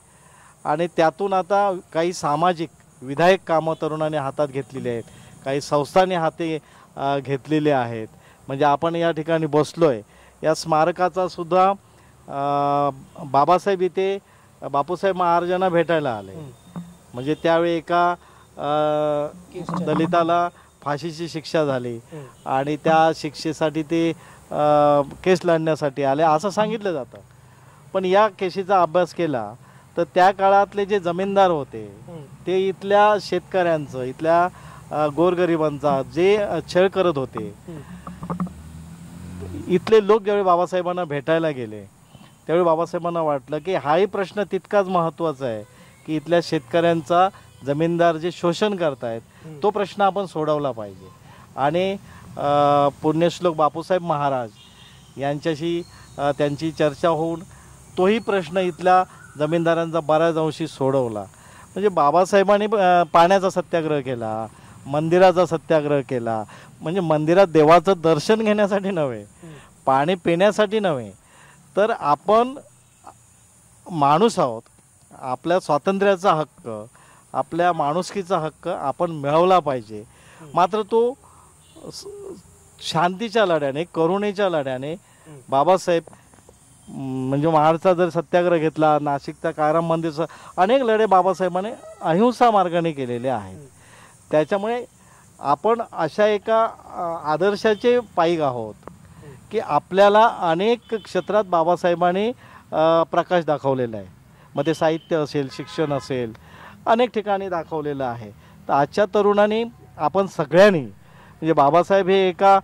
C: आणि त्यातून आता काही सामाजिक विधायक कामं तरुणांनी हातात घेतलेली आहेत, काही संस्थांनी हाती घेतलेले आहेत. म्हणजे आपण या ठिकाणी बसलो आहे, या स्मारकाचा सुद्धा बाबासाहेब इथे बापूसाहेब महाराजांना भेटायला आले. म्हणजे त्यावेळी एका दलिताला फाशीची शिक्षा झाली आणि त्या शिक्षेसाठी ते केस लढण्यासाठी आले असं सांगितलं जातं. पण या केसीचा अभ्यास केला तर त्या काळातले जे जमीनदार होते ते इथल्या शेतकऱ्यांचं, इथल्या गोरगरिबांचा जे छळ करत होते, इथले लोक ज्यावेळी बाबासाहेबांना भेटायला गेले त्यावेळी बाबासाहेबांना वाटलं की हाही प्रश्न तितकाच महत्त्वाचा आहे की इथल्या शेतकऱ्यांचा जमीनदार जे शोषण करतायत तो प्रश्न आपण सोडवला पाहिजे. आणि पुण्यश्लोक बापूसाहेब महाराज यांच्याशी त्यांची चर्चा होऊन तोही प्रश्न इथल्या जमीनदारांचा बऱ्याच अंशी सोडवला. म्हणजे बाबासाहेबांनी पाण्याचा सत्याग्रह केला, मंदिराचा सत्याग्रह केला. म्हणजे मंदिरात देवाचं दर्शन घेण्यासाठी नव्हे, पाणी पिण्यासाठी नव्हे, तर आपण माणूस आहोत, आपल्या स्वातंत्र्याचा हक्क, आपल्या माणुसकीचा हक्क आपण मिळवला पाहिजे. मात्र तो शांतीच्या लढ्याने, करुणेच्या लढ्याने बाबासाहेब म्हणजे महाराष्ट्रात जर सत्याग्रह घेतला, नाशिकचा कायराम मंदिरचा अनेक लढे बाबासाहेबांनी अहिंसा मार्गाने केलेले आहेत. त्याच्यामुळे आपण अशा एका आदर्शाचे पायी आहोत की आपल्याला अनेक क्षेत्रात बाबासाहेबांनी प्रकाश दाखवलेला आहे. मग ते साहित्य असेल, शिक्षण असेल, अनेक ठिकाणी दाखवलेलं आहे. तर आजच्या तरुणांनी आपण सगळ्यांनी म्हणजे बाबासाहेब हे एका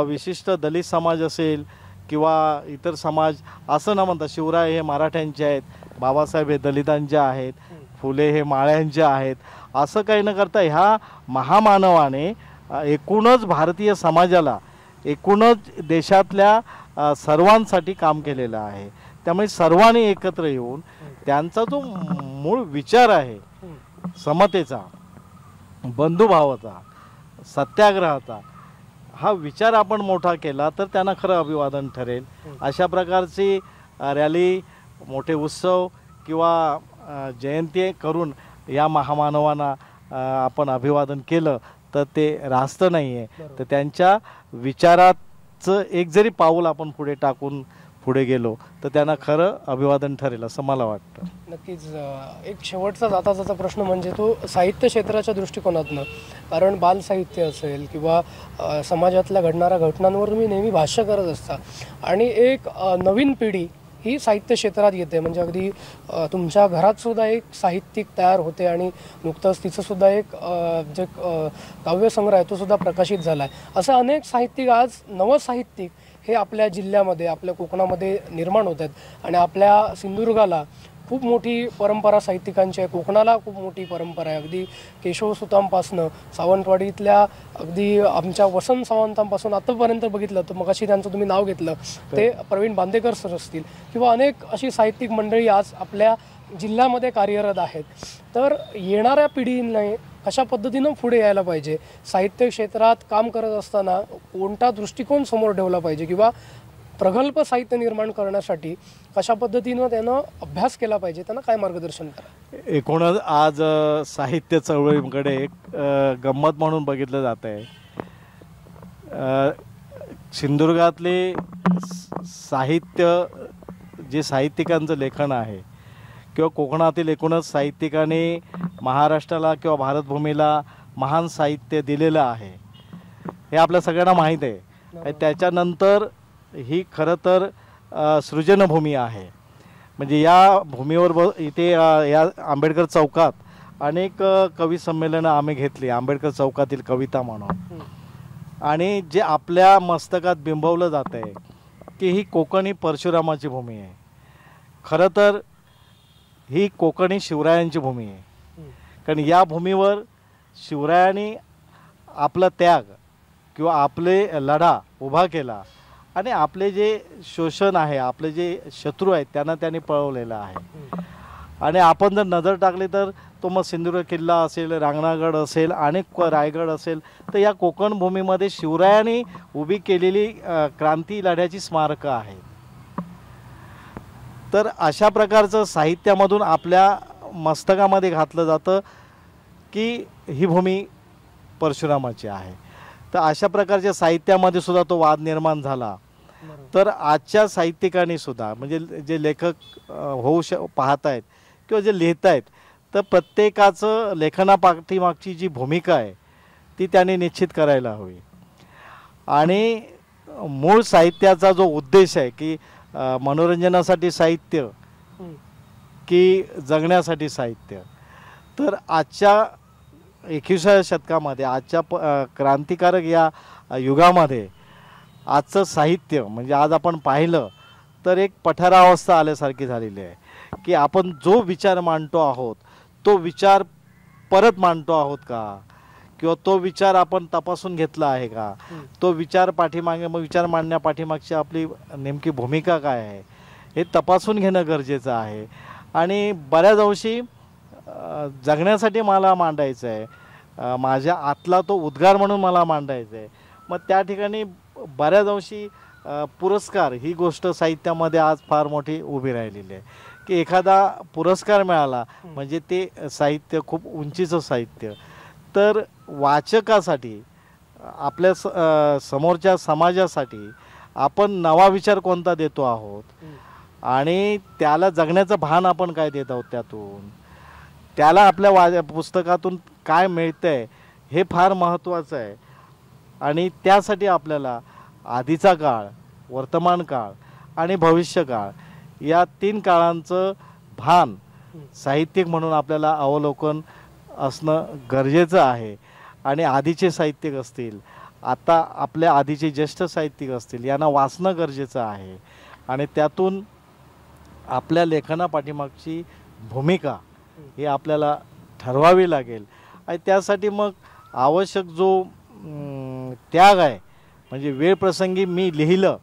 C: विशिष्ट दलित समाज असेल किंवा इतर समाज असं न म्हणता शिवराय हे मराठ्यांचे आहेत, बाबासाहेब हे दलितांचे आहेत, फुले हे माळ्यांचे आहेत, असं काही न करता ह्या महामानवाने एकूणच भारतीय समाजाला, एकूणच देशातल्या सर्वांसाठी काम केलेलं आहे. त्यामुळे सर्वांनी एकत्र येऊन त्यांचा जो मूळ विचार आहे समतेचा, बंधुभावाचा, सत्याग्रहाचा, हा विचार आपण मोठा केला तर त्यांना खरं अभिवादन ठरेल. अशा प्रकारची रॅली, मोठे उत्सव किंवा जयंती करून या महामानवांना आपण अभिवादन केलं तर ते रास्त नाही आहे. तर त्यांच्या विचाराचं एक जरी पाऊल आपण पुढे टाकून पुढे गेलो तर त्यांना खरं अभिवादन ठरेल असं मला वाटतं.
B: नक्कीच. एक शेवटचा जाता प्रश्न म्हणजे तो साहित्य क्षेत्राच्या दृष्टिकोनातनं, कारण बालसाहित्य असेल किंवा समाजातल्या घडणाऱ्या घटनांवर तुम्ही नेहमी भाष्य करत असता आणि एक नवीन पिढी ही साहित्य क्षेत्रात येते. म्हणजे अगदी तुमच्या घरात सुद्धा एक साहित्यिक तयार होते आणि नुकतंच तिचंसुद्धा एक जे काव्यसंग्रह आहे तो सुद्धा प्रकाशित झाला आहे. असं अनेक साहित्यिक, आज नवसाहित्यिक हे आपल्या जिल्ह्यामध्ये, आपल्या कोकणामध्ये निर्माण होत आहेत आणि आपल्या सिंधुदुर्गाला खूप मोठी परंपरा साहित्यिकांची आहे, कोकणाला खूप मोठी परंपरा आहे. अगदी केशवसुतांपासनं सावंतवाडीतल्या अगदी आमच्या वसंत सावंतांपासून आतापर्यंत बघितलं तर मगाशी त्यांचं तुम्ही नाव घेतलं ते प्रवीण बांदेकर सर असतील किंवा अनेक अशी साहित्यिक मंडळी आज आपल्या जिल्ह्यामध्ये कार्यरत आहेत. तर येणाऱ्या पिढीने कशा पद्धतीनं पुढे यायला पाहिजे, साहित्य क्षेत्रात काम करत असताना कोणता दृष्टिकोन समोर ठेवला पाहिजे किंवा प्रगल्भ साहित्य निर्माण करण्यासाठी कशा पद्धतीनं त्यानं अभ्यास केला पाहिजे, त्यांना काय मार्गदर्शन करा?
C: एकूणच आज साहित्य चळवळीकडे एक गंमत म्हणून बघितलं जात आहे. सिंधुदुर्गातले साहित्य, जे साहित्यिकांचं लेखन आहे किंवा कोकणातील एकूणच साहित्यिकांनी महाराष्ट्राला किंवा भारतभूमीला महान साहित्य दिलेलं आहे हे आपल्या सगळ्यांना माहीत आहे. त्याच्यानंतर ही खरं तर सृजनभूमी आहे. म्हणजे या भूमीवर इथे या आंबेडकर चौकात अनेक कवी संमेलनं आम्ही घेतली, आंबेडकर चौकातील कविता म्हणून, आणि जे आपल्या मस्तकात बिंबवलं जात आहे की ही कोकणी परशुरामाची भूमी आहे. खरं तर ही कोकणी शिवरायांची भूमी आहे. कारण या भूमीवर शिवरायांनी आपला त्याग किंवा आपले लढा उभा केला आणि आपले जे शोषण आहे, आपले जे शत्रू आहेत त्यांना त्यांनी पळवलेलं आहे. आणि आपण जर नजर टाकली तर तो मग सिंधुदुर्ग किल्ला असेल, रांगणागड असेल, अनेक रायगड असेल, तर या कोकण भूमीमध्ये शिवरायांनी उभी केलेली क्रांती लढ्याची स्मारकं आहेत. तर अशा प्रकारचं साहित्यामधून आपल्या मस्तकामध्ये घातलं जातं की ही भूमी परशुरामाची आहे. तर अशा प्रकारच्या साहित्यामध्ये सुद्धा तो वाद निर्माण झाला. तर आजच्या साहित्यिकांनी सुद्धा, म्हणजे जे लेखक पाहत आहेत किंवा जे लिहित आहेत, तर प्रत्येकाचं लेखनापाठीमागची जी भूमिका आहे ती त्यांनी निश्चित करायला हवी. आणि मूळ साहित्याचा जो उद्देश आहे की मनोरंजनासाठी साहित्य की जगण्यासाठी साहित्य, तर आजच्या 21व्या शतकामध्ये, आजच्या क्रांतिकारक या युगामध्ये आजचं साहित्य म्हणजे आज आपण पाहिलं तर एक पठारावस्था आल्यासारखी झालेली आहे की आपण जो विचार मांडतो आहोत तो विचार परत मांडतो आहोत का, किंवा तो विचार आपण तपासून घेतला आहे का, तो विचार पाठीमागे, मग विचार मांडण्या पाठीमागची आपली नेमकी भूमिका काय आहे हे तपासून घेणं गरजेचं आहे. आणि बऱ्याच अंशी जगण्यासाठी मला मांडायचं आहे, माझ्या आतला तो उद्गार म्हणून मला मांडायचं आहे. मग त्या ठिकाणी बऱ्याच अंशी पुरस्कार ही गोष्ट साहित्यामध्ये आज फार मोठी उभी राहिलेली आहे की एखादा पुरस्कार मिळाला म्हणजे ते साहित्य खूप उंचीचं साहित्य. तर वाचकासाठी, आपल्या समोरच्या समाजासाठी आपण नवा विचार कोणता देतो आहोत आणि त्याला जगण्याचं भान आपण काय देत आहोत, त्यातून त्याला आपल्या पुस्तकातून काय मिळतं आहे हे फार महत्त्वाचं आहे. आणि त्यासाठी आपल्याला आधीचा काळ, वर्तमान काळ आणि भविष्यकाळ या 3 काळांचं भान साहित्यिक म्हणून आपल्याला अवलोकन असणं गरजेचं आहे. आणि आधीचे साहित्यिक असतील, आता आपल्या आधीचे ज्येष्ठ साहित्यिक असतील, यांना वाचणं गरजेचं आहे. आणि त्यातून आपल्या लेखनापाठीमागची भूमिका ही आपल्याला ठरवावी लागेल. आणि त्यासाठी मग आवश्यक जो त्याग आहे, म्हणजे वेळ प्रसंगी मी लिहिलं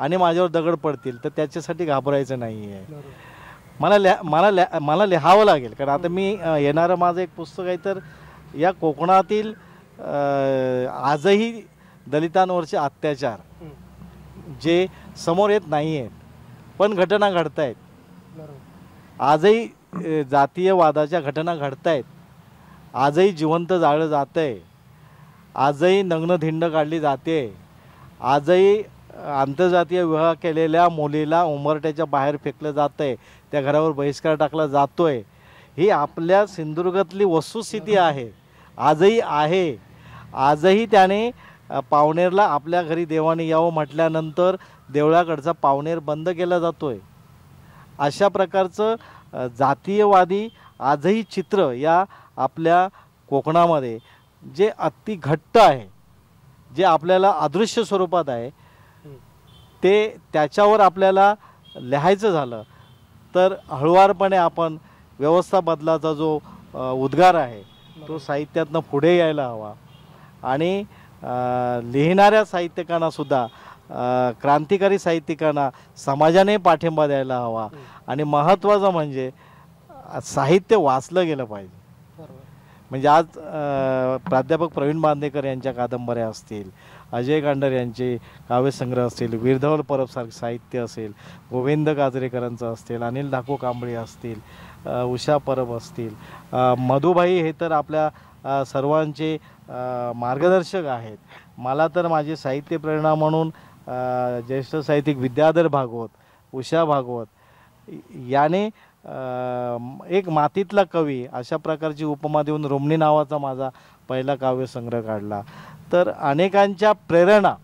C: आणि माझ्यावर दगड पडतील तर त्याच्यासाठी घाबरायचं नाही आहे. मला लिहावं लागेल, कारण आता मी येणारं माझं एक पुस्तक आहे, तर या कोकणातील आजही दलितांवरचे अत्याचार जे समोर येत नाही आहेत पण घटना घडत आहेत, आजही जातीयवादाच्या घटना घडत आहेत, आजही जिवंत जाळलं जातं आहे, आजही नग्नधिंड काढली जाते, आजही आंतरजातीय विवाह केलेल्या मुलीला उंबरठ्याच्या बाहेर फेकलं जातं आहे, त्या घरावर बहिष्कार टाकला जातो आहे. ही आपल्या सिंधुदुर्गातली वस्तुस्थिती आहे, आजही आहे. आजही त्याने पावणेरला आपल्या घरी देवाने यावं म्हटल्यानंतर देवळाकडचा पावणेर बंद केला जातो आहे. अशा प्रकारचं जातीयवादी आजही चित्र या आपल्या कोकणामध्ये जे अति घट्ट आहे, जे आपल्याला अदृश्य स्वरूपात आहे, ते त्याच्यावर आपल्याला लिहायचं झालं तर हळुवारपणे आपण व्यवस्था बदलाचा जो उद्गार आहे तो साहित्यातनं पुढे यायला हवा. आणि लिहिणाऱ्या साहित्यिकांनासुद्धा, क्रांतिकारी साहित्यिकांना समाजाने पाठिंबा द्यायला हवा. आणि महत्त्वाचं म्हणजे साहित्य वाचलं गेलं पाहिजे. म्हणजे आज प्राध्यापक प्रवीण बांदेकर यांच्या कादंबऱ्या असतील, अजय गांडर यांचे काव्यसंग्रह असतील, वीरधवल परबसारखं साहित्य असेल, गोविंद गाजरेकरांचं असतील, अनिल धाको कांबळे असतील, उषा परब असतील, मधुबाई हे तर आपल्या सर्वांचे मार्गदर्शक आहेत. मला तर माझी साहित्य प्रेरणा म्हणून ज्येष्ठ साहित्यिक विद्याधर भागवत, उषा भागवत याने एक मातीतला कवी अशा प्रकारची उपमा देऊन रोमणी नावाचा माझा पहिला काव्यसंग्रह काढला. तर अनेकांच्या प्रेरणा,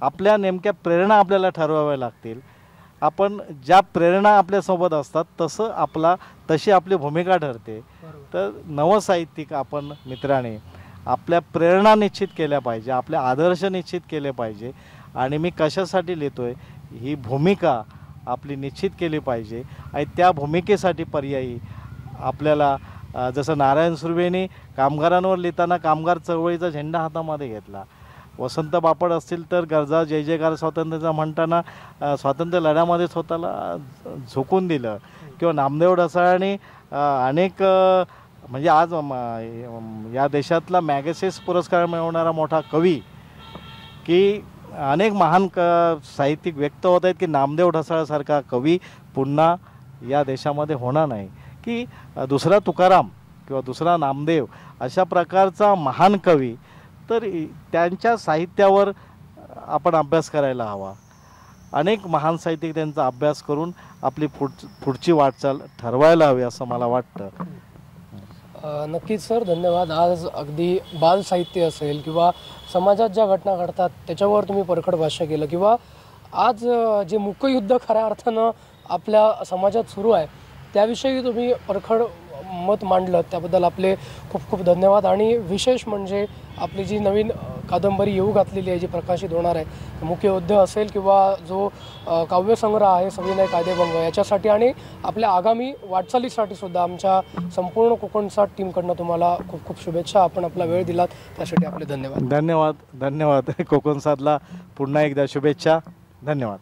C: आपल्या नेमक्या प्रेरणा आपल्याला ठरवाव्या लागतील. आपण ज्या प्रेरणा आपल्यासोबत असतात तशी आपली भूमिका ठरते. तर नवसाहित्यिक आपण मित्राने आपल्या प्रेरणा निश्चित केल्या पाहिजे, आपले आदर्श निश्चित केले पाहिजे. आणि मी कशासाठी लिहितोय ही भूमिका आपली निश्चित केली पाहिजे. आणि त्या भूमिकेसाठी पर्यायी आपल्याला जसं नारायण सुर्वेने कामगारांवर लिहिताना कामगार चळवळीचा झेंडा हातामध्ये घेतला, वसंत बापट असतील तर गरजा जय जयकार स्वातंत्र्याचा म्हणताना स्वातंत्र्य लढ्यामध्ये स्वतःला झोकून दिलं, किंवा नामदेव ढसाळांनी अनेक म्हणजे आज या देशातला मॅगसेस पुरस्कार मिळवणारा मोठा कवी, की अनेक महान साहित्यिक व्यक्त होत आहेत की नामदेव ढसाळासारखा कवी पुन्हा या देशामध्ये होणार नाही, की दुसरा तुकाराम किंवा दुसरा नामदेव अशा प्रकारचा महान कवी. तर त्यांच्या साहित्यावर आपण अभ्यास करायला हवा. अनेक महान साहित्यिक त्यांचा अभ्यास करून आपली पुढची वाटचाल ठरवायला हवी असं मला वाटतं.
B: नक्कीच सर, धन्यवाद. आज अगदी बाल साहित्य असेल किंवा समाजात ज्या घटना घडतात त्याच्यावर तुम्ही परखड भाष्य केलं, किंवा आज जे मुकयुद्ध खऱ्या अर्थानं आपल्या समाजात सुरू आहे त्याविषयी तुम्ही परखड मत मांडलं, त्याबद्दल आपले खूप खूप धन्यवाद. आणि विशेष म्हणजे आपली जी नवीन कादंबरी येऊ घातलेली आहे, जी प्रकाशित होणार आहे, मुकयुद्ध असेल किंवा जो काव्यसंग्रह आहे सविनय कायदेभंग, याच्यासाठी आणि आपल्या आगामी वाटचालीसाठी सुद्धा आमच्या संपूर्ण कोकणसाद टीमकडनं तुम्हाला खूप खूप शुभेच्छा. आपण आपला वेळ दिलात त्यासाठी आपले धन्यवाद.
C: धन्यवाद. कोकणसादला पुन्हा एकदा शुभेच्छा. धन्यवाद.